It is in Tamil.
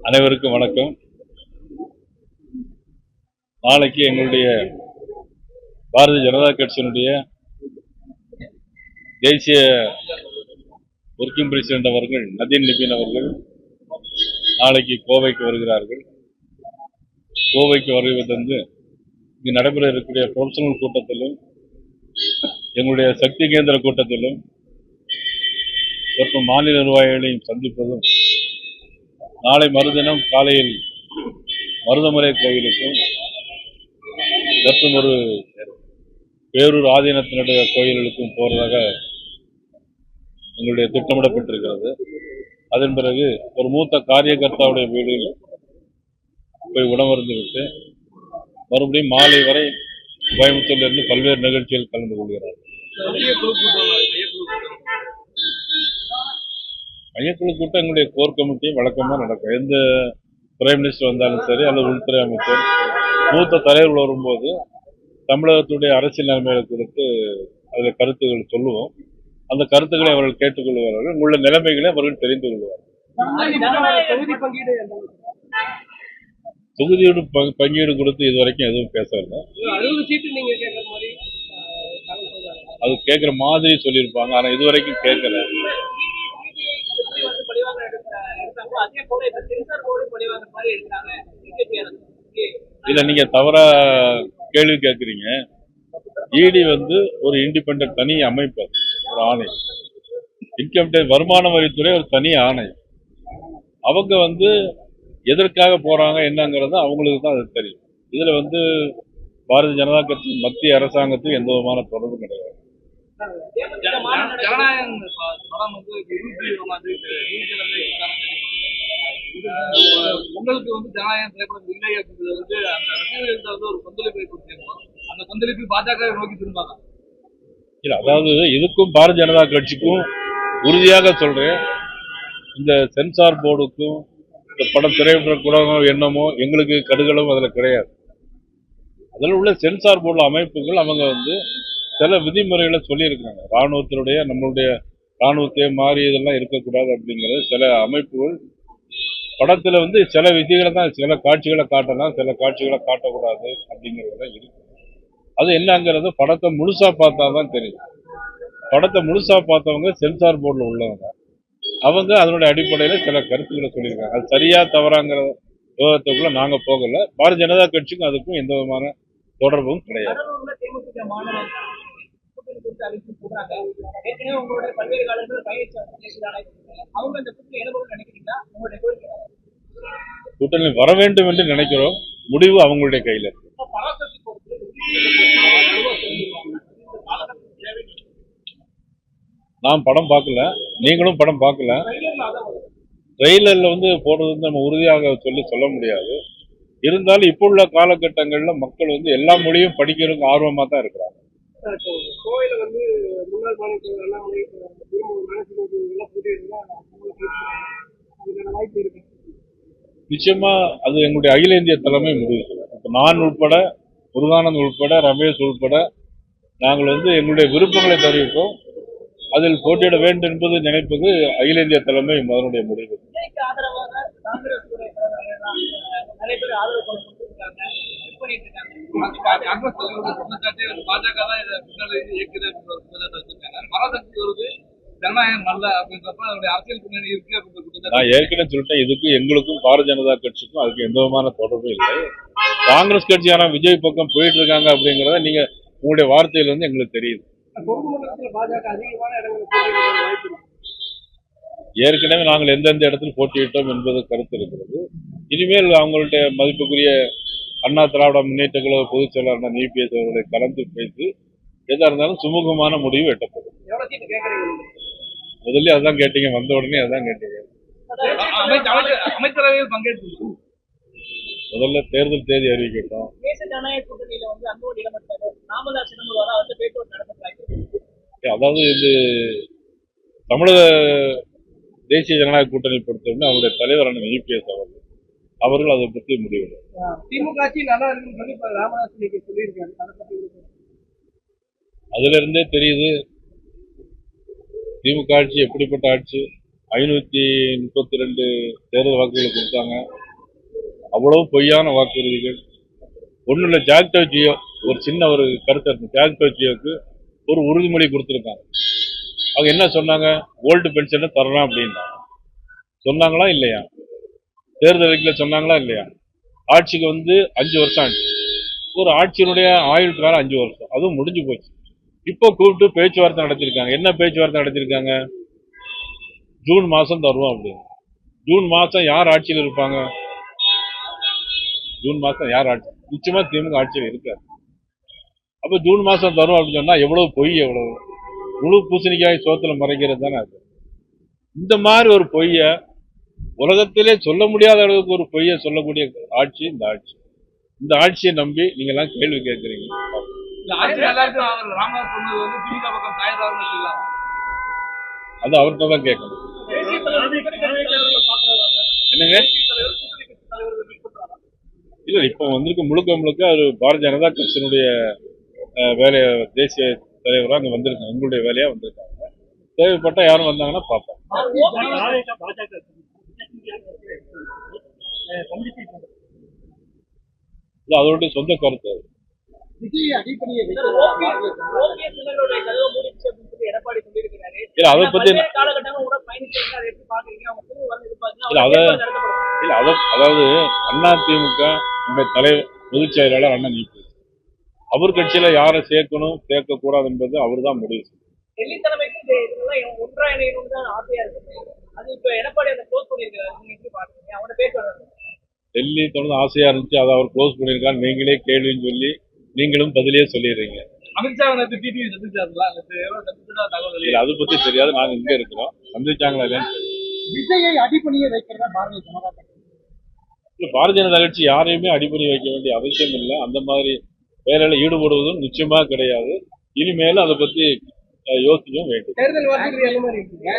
அனைவருக்கும் வணக்கம். நாளைக்கு எங்களுடைய பாரதிய ஜனதா கட்சியினுடைய தேசிய ஒர்க்கிங் பிரசிடென்ட் அவர்கள் நதீன் நிபின் அவர்கள் நாளைக்கு கோவைக்கு வருகிறார்கள். கோவைக்கு வருவதற்கு இங்கு நடைபெற இருக்கக்கூடிய ப்ரொஃபஷனல் கூட்டத்திலும் எங்களுடைய சக்தி கேந்திர கூட்டத்திலும் மற்றும் மாநில நிர்வாகிகளையும் சந்திப்பதும், நாளை மறுதினம் காலையில் மருதமலை கோயிலுக்கும் மற்றும் ஒரு பேரூர் ஆதீனத்தினுடைய கோயில்களுக்கும் போறதாக எங்களுடைய திட்டமிடப்பட்டிருக்கிறது. அதன் பிறகு ஒரு மூத்த காரியகர்த்தாவுடைய வீடுகளில் போய் உணவருந்து விட்டு மறுபடியும் மாலை வரை கோயம்புத்தூரிலிருந்து பல்வேறு நிகழ்ச்சிகள் கலந்து கொள்கிறார். மையக்குழு கூட்டம் எங்களுடைய கோர் கமிட்டி வழக்கமாக நடக்கும். எந்த பிரைம் மினிஸ்டர் வந்தாலும் சரி அல்லது உள்துறை அமைச்சர் மூத்த தலைவர்கள் வரும்போது தமிழகத்துடைய அரசியல் நிலைமைகளை குறித்து அதில் கருத்துக்கள் சொல்லுவோம். அந்த கருத்துக்களை அவர்கள் கேட்டுக்கொள்வார்கள். உள்ள நிலைமைகளை அவர்கள் தெரிந்து கொள்வார்கள். தொகுதியோடு பங்கீடு கொடுத்து இதுவரைக்கும் எதுவும் பேசல. அது கேட்கிற மாதிரி சொல்லியிருப்பாங்க. ஆனா இதுவரைக்கும் கேட்கல. இல்ல, நீங்க தவறா கேள்வி கேட்கறீங்க. இடி ஒரு இண்டிபெண்டன்ட் தனி அமைப்பு, ஒரு ஆணை. இன்கம் டேக்ஸ் வருமான வரித்துறை ஒரு தனி ஆணை. அவங்க எதற்காக போறாங்க என்னங்கிறது அவங்களுக்கு தான் அது தெரியும். இதுல பாரதிய ஜனதா கட்சி மத்திய அரசாங்கத்துக்கு எந்த விதமான தொடர்பும் கிடையாது. உங்களுக்கு ஜனநாயகம் திரைப்படம் இல்லை அப்படின்றது அந்த ரசிகர்கள் ஒரு கொந்தளிப்பை கொடுத்திருந்தோம். அந்த கொந்தளிப்பு பாஜக நோக்கி திரும்பாங்க. இல்ல, அதாவது இதுக்கும் பாரதிய ஜனதா கட்சிக்கும் உறுதியாக சொல்றேன், இந்த சென்சார் போர்டுக்கும் இந்த படம் திரைப்பட கூட என்னமோ எங்களுக்கு கடுகளும் அதுல கிடையாது. அதில் உள்ள சென்சார் போர்டு அமைப்புகள் அவங்க சில விதிமுறைகளை சொல்லியிருக்காங்க. ராணுவத்தினுடைய நம்மளுடைய ராணுவத்தையே மாறி இதெல்லாம் இருக்கக்கூடாது அப்படிங்கிறது சில அமைப்புகள் படத்துல சில விதிகளை தான், சில காட்சிகளை காட்டலாம், சில காட்சிகளை காட்டக்கூடாது அப்படிங்கிறதுலாம் இருக்கு. அது என்னங்கிறது படத்தை முழுசா பார்த்தா தான் தெரியும். படத்தை முழுசா பார்த்தவங்க சென்சார் போர்டில் உள்ளவங்க, அவங்க அதனுடைய அடிப்படையில சில கருத்துக்களை சொல்லியிருக்காங்க. அது சரியா தவறாங்கிற விவாதத்துக்குள்ள நாங்க போகல. பாரதிய ஜனதா கட்சிக்கும் அதுக்கும் எந்த விதமான தொடர்பும் கிடையாது. கூட்டணி வர வேண்டும் என்று நினைக்கிறோம். முடிவு அவங்களுடைய கையில. நான் படம் பார்க்கல, நீங்களும் படம் பார்க்கல. ட்ரெய்லர்ல போடுறது நம்ம உறுதியாக சொல்ல முடியாது. இருந்தாலும் இப்போ உள்ள காலகட்டங்கள்ல மக்கள் எல்லா மொழியும் படிக்கிறதுக்கு ஆர்வமா தான் இருக்கிறாங்க. நிச்சயமா அது எங்களுடைய அகில இந்திய தலைமை முடிவு செய்யும். நான் உட்பட, முருகானந்த் உட்பட, ரமேஷ் உட்பட நாங்கள் எங்களுடைய விருப்பங்களை தெரிவிப்போம். அதில் போட்டியிட வேண்டும் என்பது நினைப்பது அகில இந்திய தலைமை அதனுடைய முடிவு. நான் ஏற்கனவே சொல்லிட்டேன், இதுக்கும் எங்களுக்கும் பாரதிய ஜனதா கட்சிக்கும் அதுக்கு எந்த விதமான தொடர்பும் இல்லை. காங்கிரஸ் கட்சியான விஜய் பக்கம் போயிட்டு இருக்காங்க அப்படிங்கறத நீங்க உங்களுடைய வார்த்தையில எங்களுக்கு தெரியுது. ஏற்கனவே நாங்கள் எந்தெந்த இடத்தில் போட்டியிட்டோம் என்பது கருத்து இருக்கிறது. இனிமேல் அவங்களுடைய மதிப்புக்குரிய அண்ணா திராவிட முன்னேற்ற கழக பொதுச் செயலாளர் இபிஎஸ் அவர்களை கலந்து பேசி எதா இருந்தாலும் சுமூகமான முடிவு எட்டப்படும். முதல்ல அதான் கேட்டீங்க, வந்த உடனே அதான் கேட்டீங்க. அமைச்சரவையில் பங்கேற்று முதல்ல தேர்தல் தேதி அறிவிக்கட்டும். அதாவது இது தமிழக தேசிய ஜனநாயக கூட்டணி பொறுத்தவரை அவருடைய தலைவரான இபிஎஸ் அவர்கள் அதை பற்றி முடிவு. அதுல இருந்தே தெரியுது திமுக ஆட்சி எப்படிப்பட்ட ஆட்சி. 532 தேர்தல் வாக்குகளை கொடுத்தாங்க. அவ்வளவு பொய்யான வாக்குறுதிகள். ஒன்றும் இல்லை, ஜாக்டோ ஜியோ ஒரு சின்ன ஒரு கருத்து இருக்கு. ஜாக்டோ ஜியோக்கு ஒரு உறுதிமொழி கொடுத்துருக்காங்க. அவங்க என்ன சொன்னாங்க? ஓல்டு பென்ஷனை தரலாம் அப்படின்னா சொன்னாங்களா இல்லையா? தேர்தல் அறிக்கையில் சொன்னாங்களா இல்லையா? ஆட்சிக்கு வந்து 5 வருஷம் ஆச்சு. ஒரு ஆட்சியினுடைய ஆயுள் காலம் 5 வருஷம், அதுவும் முடிஞ்சு போச்சு. இப்போ கூப்பிட்டு பேச்சுவார்த்தை நடத்திருக்காங்க. என்ன பேச்சுவார்த்தை நடத்திருக்காங்க? ஜூன் மாசம் தருவோம் அப்படின்னு. ஜூன் மாசம் யார் ஆட்சியில் இருப்பாங்க? ஜூன் மாசம் யார் ஆட்சி? நிச்சயமா திமுக ஆட்சியில் இருக்காது. அப்ப ஜூன் மாசம் தரும் அப்படின்னு சொன்னா எவ்வளவு பொய், எவ்வளவு முழு பூசணிக்காய் சோத்துல மறைக்கிறது தானே அது. இந்த மாதிரி ஒரு பொய்ய உலகத்திலே சொல்ல முடியாத அளவுக்கு ஒரு பொய்ய சொல்லக்கூடிய ஆட்சி இந்த ஆட்சி. இந்த ஆட்சியை நம்பி நீங்க எல்லாம் கேள்வி கேட்கறீங்க. இந்த ஆட்சி நல்லா இருக்கு அவர் ராமதாஸ் சொன்னது வந்து திமுக பக்கம் சாயறாருன்னு சொல்லலாம். அது அவர்கிட்ட தான் கேட்கணும். என்னங்க? இல்ல, இப்ப வந்திருக்க முழுக்க முழுக்க ஒரு பாரதிய ஜனதா கட்சியினுடைய வேலைய தேசிய தலைவரா அங்க வந்திருக்காங்க. உங்களுடைய வேலையா வந்திருக்காங்க. தேவைப்பட்டா யாரும் வந்தாங்கன்னா பார்ப்போம். இல்ல, அதோட சொந்த கருத்து அது. இல்ல, அதை பத்தி இல்ல, அதாவது அதிமுக தலைவர் பொதுச் செயலாளர் அண்ணன் நீக்கு அவர் கட்சியில யாரை சேர்க்கணும் சேர்க்க கூடாது என்பது அவர் தான் முடிவு செய்யும். டெல்லி தொடர்ந்து ஆசையா இருந்துச்சு, அதை அவர் க்ளோஸ் பண்ணிருக்காரு. நீங்களே கேள்வின்னு சொல்லி நீங்களும் பதிலே சொல்லிடுறீங்க. அமித்ஷா நேற்று டிடிவி சந்திச்சாருங்களா? தகவல் இல்ல, அதை பத்தி தெரியாது. நாங்க இங்க இருக்கிறோம். சந்திச்சாங்களா இல்லைன்னு விஜயை அடிப்பணிய வைக்கிறதா பாரதிய ஜனதா கட்சி. பாரதிய ஜனதா கட்சி யாரையுமே அடிப்படை வைக்க வேண்டிய அவசியம் இல்லை. அந்த மாதிரி வேலையில ஈடுபடுவதும் நிச்சயமா கிடையாது. இனிமேலும் அதை பத்தி யோசிக்கவும் வேண்டும். தேர்தல் வாக்குறுதி என்ன மாதிரி இருக்குங்க?